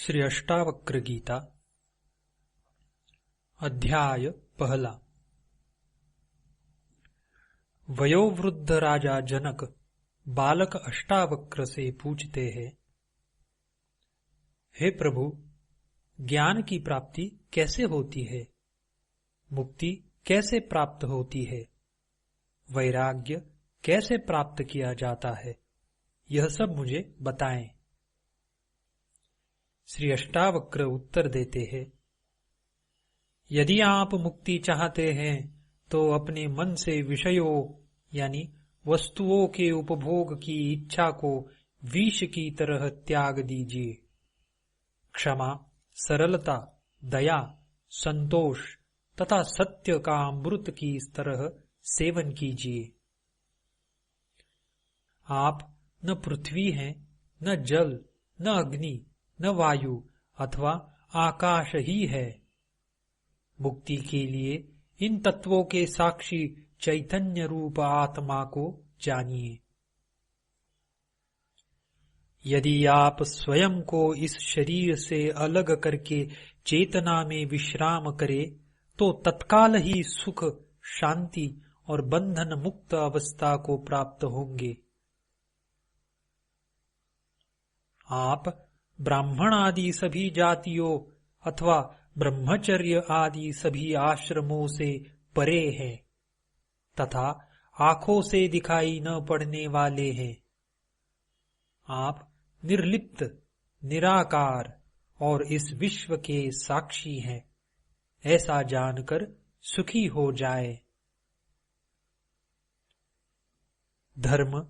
श्री अष्टावक्र गीता अध्याय पहला। वयोवृद्ध राजा जनक बालक अष्टावक्र से पूछते हैं, हे प्रभु, ज्ञान की प्राप्ति कैसे होती है? मुक्ति कैसे प्राप्त होती है? वैराग्य कैसे प्राप्त किया जाता है? यह सब मुझे बताएं। श्री अष्टावक्र उत्तर देते हैं, यदि आप मुक्ति चाहते हैं तो अपने मन से विषयों यानी वस्तुओं के उपभोग की इच्छा को विष की तरह त्याग दीजिए। क्षमा, सरलता, दया, संतोष तथा सत्य का अमृत की इस तरह सेवन कीजिए। आप न पृथ्वी हैं, न जल, न अग्नि, न वायु अथवा आकाश ही है। मुक्ति के लिए इन तत्वों के साक्षी चैतन्य रूप आत्मा को जानिए। यदि आप स्वयं को इस शरीर से अलग करके चेतना में विश्राम करें तो तत्काल ही सुख, शांति और बंधन मुक्त अवस्था को प्राप्त होंगे। आप ब्राह्मण आदि सभी जातियों अथवा ब्रह्मचर्य आदि सभी आश्रमों से परे हैं तथा आंखों से दिखाई न पड़ने वाले हैं। आप निर्लिप्त, निराकार और इस विश्व के साक्षी हैं, ऐसा जानकर सुखी हो जाए। धर्म,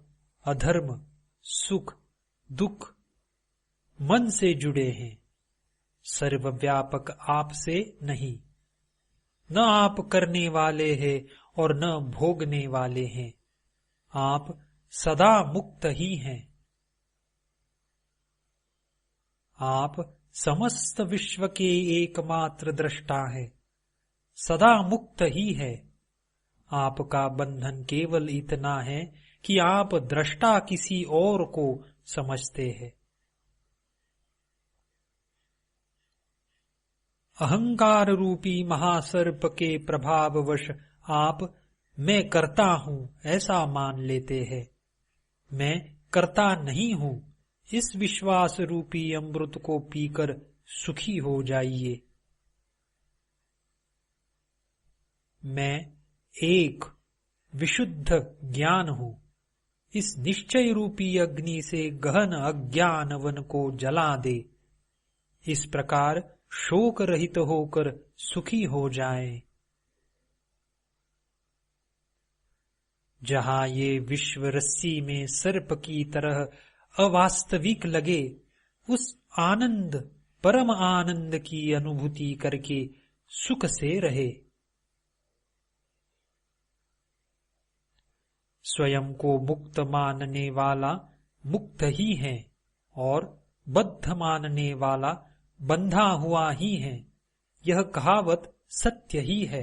अधर्म, सुख, दुख मन से जुड़े हैं, सर्वव्यापक आपसे नहीं। न आप करने वाले हैं और न भोगने वाले हैं। आप सदा मुक्त ही हैं। आप समस्त विश्व के एकमात्र दृष्टा हैं, सदा मुक्त ही है। आपका बंधन केवल इतना है कि आप दृष्टा किसी और को समझते हैं। अहंकार रूपी महासर्प के प्रभाववश आप मैं करता हूं ऐसा मान लेते हैं। मैं करता नहीं हूं, इस विश्वास रूपी अमृत को पीकर सुखी हो जाइए। मैं एक विशुद्ध ज्ञान हूं, इस निश्चय रूपी अग्नि से गहन अज्ञान वन को जला दे। इस प्रकार शोक रहित होकर सुखी हो जाए। जहां ये विश्व रस्सी में सर्प की तरह अवास्तविक लगे, उस आनंद, परम आनंद की अनुभूति करके सुख से रहे। स्वयं को मुक्त मानने वाला मुक्त ही है और बद्ध मानने वाला बंधा हुआ ही है। यह कहावत सत्य ही है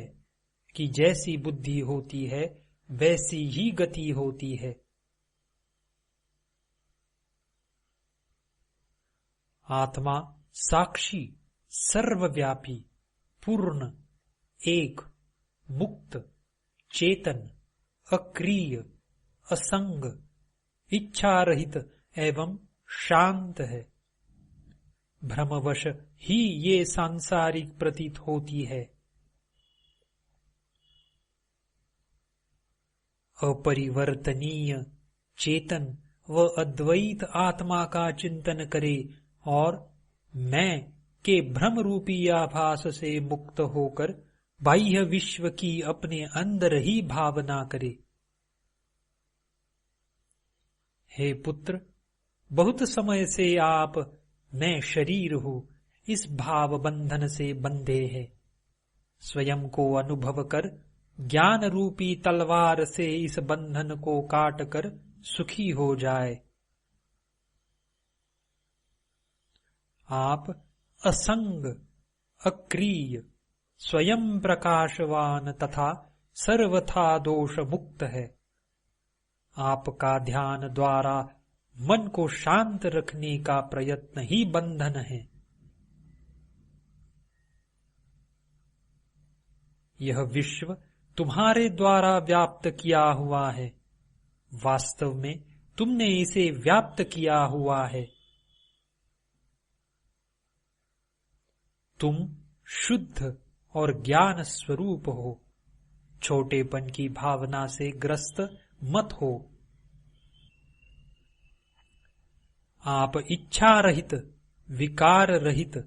कि जैसी बुद्धि होती है वैसी ही गति होती है। आत्मा साक्षी, सर्वव्यापी, पूर्ण, एक, मुक्त, चेतन, अक्रिय, असंग, इच्छा रहित एवं शांत है। भ्रमवश ही ये सांसारिक प्रतीत होती है। अपरिवर्तनीय, चेतन व अद्वैत आत्मा का चिंतन करे और मैं के भ्रम रूपी आभास से मुक्त होकर बाह्य विश्व की अपने अंदर ही भावना करे। हे पुत्र, बहुत समय से आप मैं शरीर हूं इस भाव बंधन से बंधे हैं। स्वयं को अनुभव कर ज्ञान रूपी तलवार से इस बंधन को काट कर सुखी हो जाए। आप असंग, अक्रिय, स्वयं प्रकाशवान तथा सर्वथा दोष मुक्त है। आपका ध्यान द्वारा मन को शांत रखने का प्रयत्न ही बंधन है। यह विश्व तुम्हारे द्वारा व्याप्त किया हुआ है, वास्तव में तुमने इसे व्याप्त किया हुआ है। तुम शुद्ध और ज्ञान स्वरूप हो, छोटेपन की भावना से ग्रस्त मत हो। आप इच्छा रहित, विकार रहित,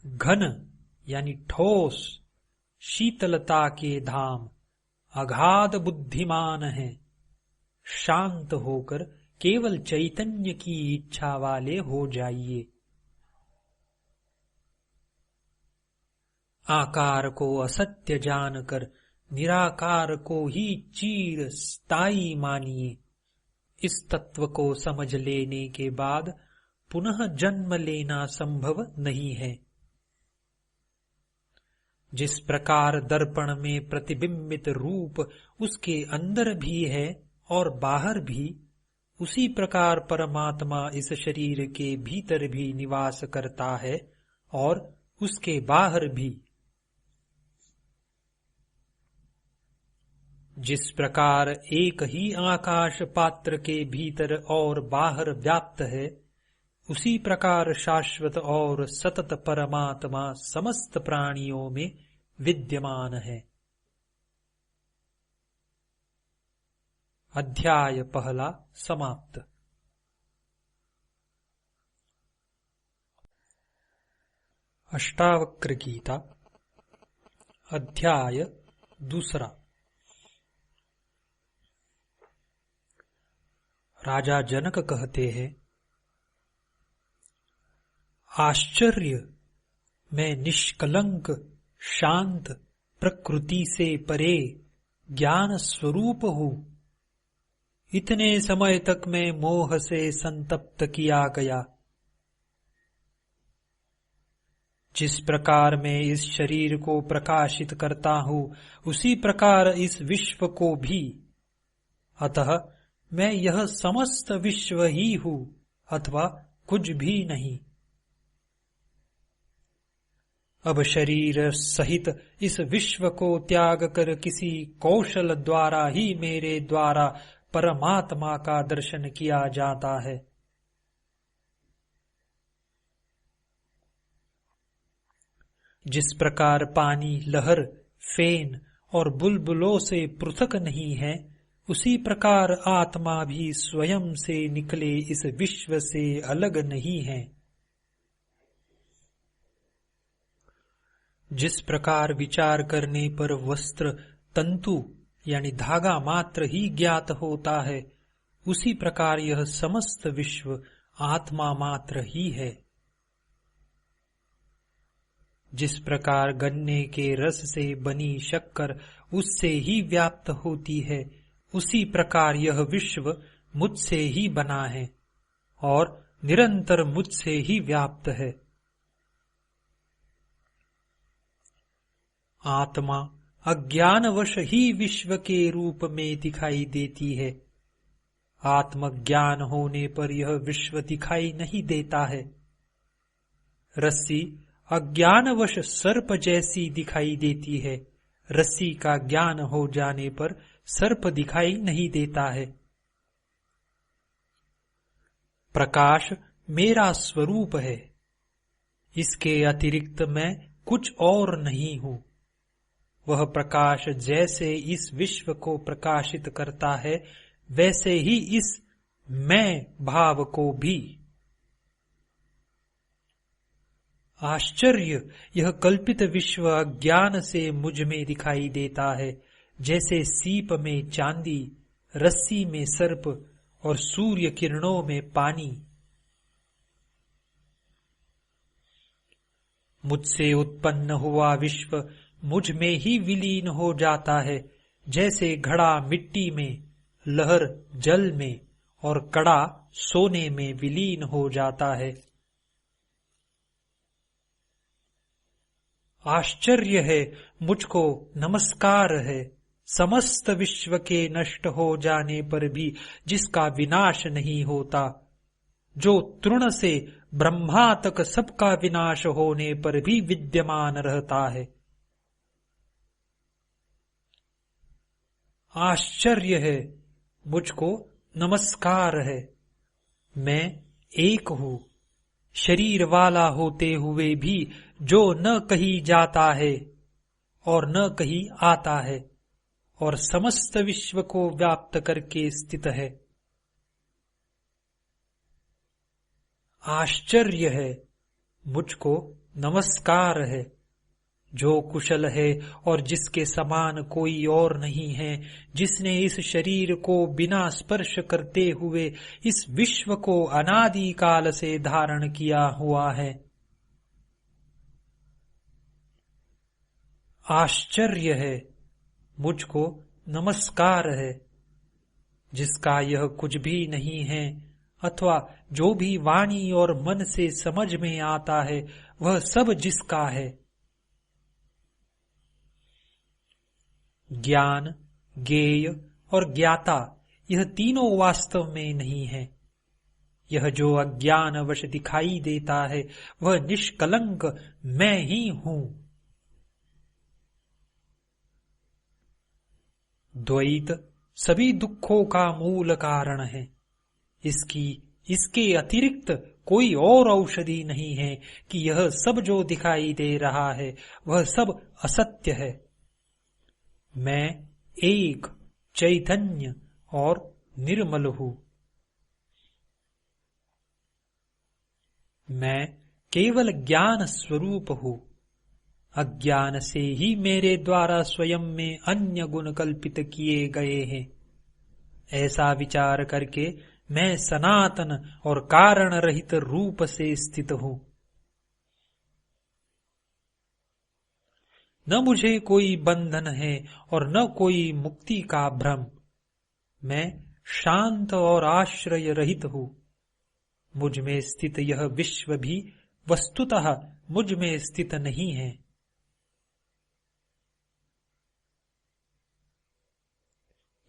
घन यानी ठोस शीतलता के धाम, अगाध बुद्धिमान हैं। शांत होकर केवल चैतन्य की इच्छा वाले हो जाइए। आकार को असत्य जानकर निराकार को ही चिर स्थायी मानिए। इस तत्व को समझ लेने के बाद पुनः जन्म लेना संभव नहीं है। जिस प्रकार दर्पण में प्रतिबिंबित रूप उसके अंदर भी है और बाहर भी, उसी प्रकार परमात्मा इस शरीर के भीतर भी निवास करता है और उसके बाहर भी। जिस प्रकार एक ही आकाश पात्र के भीतर और बाहर व्याप्त है, उसी प्रकार शाश्वत और सतत परमात्मा समस्त प्राणियों में विद्यमान है। अध्याय पहला समाप्त। अष्टावक्र गीता अध्याय दूसरा। राजा जनक कहते हैं, आश्चर्य, मैं निष्कलंक शांत प्रकृति से परे ज्ञान स्वरूप हूँ। इतने समय तक मैं मोह से संतप्त किया गया। जिस प्रकार मैं इस शरीर को प्रकाशित करता हूँ, उसी प्रकार इस विश्व को भी। अतः मैं यह समस्त विश्व ही हूँ अथवा कुछ भी नहीं। अब शरीर सहित इस विश्व को त्याग कर किसी कौशल द्वारा ही मेरे द्वारा परमात्मा का दर्शन किया जाता है। जिस प्रकार पानी लहर, फेन और बुलबुलों से पृथक नहीं है, उसी प्रकार आत्मा भी स्वयं से निकले इस विश्व से अलग नहीं है। जिस प्रकार विचार करने पर वस्त्र तंतु यानी धागा मात्र ही ज्ञात होता है, उसी प्रकार यह समस्त विश्व आत्मा मात्र ही है। जिस प्रकार गन्ने के रस से बनी शक्कर उससे ही व्याप्त होती है, उसी प्रकार यह विश्व मुझसे ही बना है और निरंतर मुझसे ही व्याप्त है। आत्मा अज्ञानवश ही विश्व के रूप में दिखाई देती है। आत्मज्ञान होने पर यह विश्व दिखाई नहीं देता है। रस्सी अज्ञानवश सर्प जैसी दिखाई देती है। रस्सी का ज्ञान हो जाने पर सर्प दिखाई नहीं देता है। प्रकाश मेरा स्वरूप है। इसके अतिरिक्त मैं कुछ और नहीं हूँ। वह प्रकाश जैसे इस विश्व को प्रकाशित करता है, वैसे ही इस मैं भाव को भी। आश्चर्य, यह कल्पित विश्व अज्ञान से मुझ में दिखाई देता है, जैसे सीप में चांदी, रस्सी में सर्प और सूर्य किरणों में पानी। मुझसे उत्पन्न हुआ विश्व मुझ में ही विलीन हो जाता है, जैसे घड़ा मिट्टी में, लहर जल में और कड़ा सोने में विलीन हो जाता है। आश्चर्य है, मुझको नमस्कार है, समस्त विश्व के नष्ट हो जाने पर भी जिसका विनाश नहीं होता, जो तृण से ब्रह्मा तक सबका विनाश होने पर भी विद्यमान रहता है। आश्चर्य है, मुझको नमस्कार है। मैं एक हूँ, शरीर वाला होते हुए भी जो न कहीं जाता है और न कहीं आता है और समस्त विश्व को व्याप्त करके स्थित है। आश्चर्य है, मुझको नमस्कार है। जो कुशल है और जिसके समान कोई और नहीं है, जिसने इस शरीर को बिना स्पर्श करते हुए इस विश्व को अनादि काल से धारण किया हुआ है। आश्चर्य है, मुझको नमस्कार है। जिसका यह कुछ भी नहीं है अथवा जो भी वाणी और मन से समझ में आता है, वह सब जिसका है। ज्ञान, ज्ञेय और ज्ञाता यह तीनों वास्तव में नहीं है। यह जो अज्ञानवश दिखाई देता है वह निष्कलंक मैं ही हूं। द्वैत सभी दुखों का मूल कारण है। इसके अतिरिक्त कोई और औषधि नहीं है कि यह सब जो दिखाई दे रहा है वह सब असत्य है। मैं एक चैतन्य और निर्मल हूं। मैं केवल ज्ञान स्वरूप हूं। अज्ञान से ही मेरे द्वारा स्वयं में अन्य गुण कल्पित किए गए हैं। ऐसा विचार करके मैं सनातन और कारण रहित रूप से स्थित हूं। न मुझे कोई बंधन है और न कोई मुक्ति का भ्रम। मैं शांत और आश्रय रहित हूं। मुझ में स्थित यह विश्व भी वस्तुतः मुझ में स्थित नहीं है।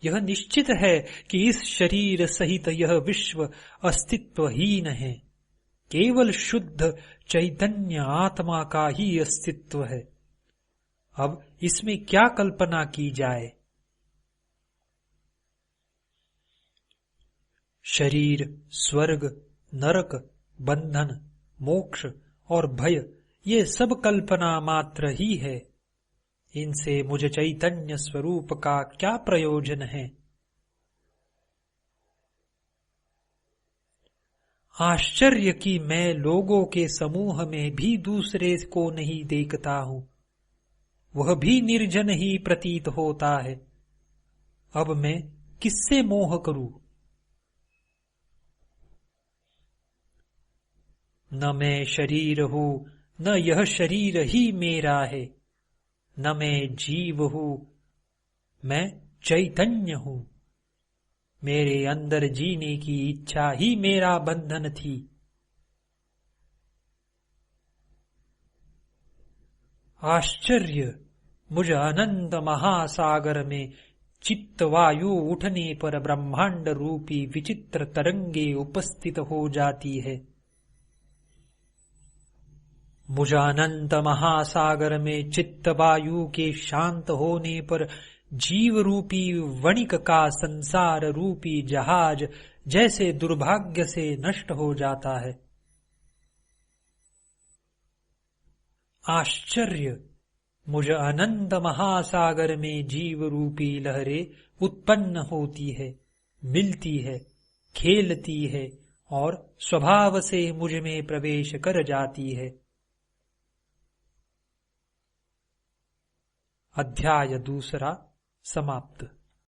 यह निश्चित है कि इस शरीर सहित यह विश्व अस्तित्वहीन है। केवल शुद्ध चैतन्य आत्मा का ही अस्तित्व है। अब इसमें क्या कल्पना की जाए। शरीर, स्वर्ग, नरक, बंधन, मोक्ष और भय ये सब कल्पना मात्र ही है। इनसे मुझ चैतन्य स्वरूप का क्या प्रयोजन है। आश्चर्य कि मैं लोगों के समूह में भी दूसरे को नहीं देखता हूं। वह भी निर्जन ही प्रतीत होता है। अब मैं किससे मोह करूं। न मैं शरीर हूं, न यह शरीर ही मेरा है। न मैं जीव हूं, मैं चैतन्य हूं। मेरे अंदर जीने की इच्छा ही मेरा बंधन थी। आश्चर्य, मुझ अनंत महासागर में चित्त वायु उठने पर ब्रह्मांड रूपी विचित्र तरंगे उपस्थित हो जाती है। मुझ अनंत महासागर में चित्त वायु के शांत होने पर जीव रूपी वणिक का संसार रूपी जहाज जैसे दुर्भाग्य से नष्ट हो जाता है। आश्चर्य, मुझ अनंत महासागर में जीव रूपी लहरें उत्पन्न होती है, मिलती है, खेलती है और स्वभाव से मुझ में प्रवेश कर जाती है। अध्याय दूसरा समाप्त।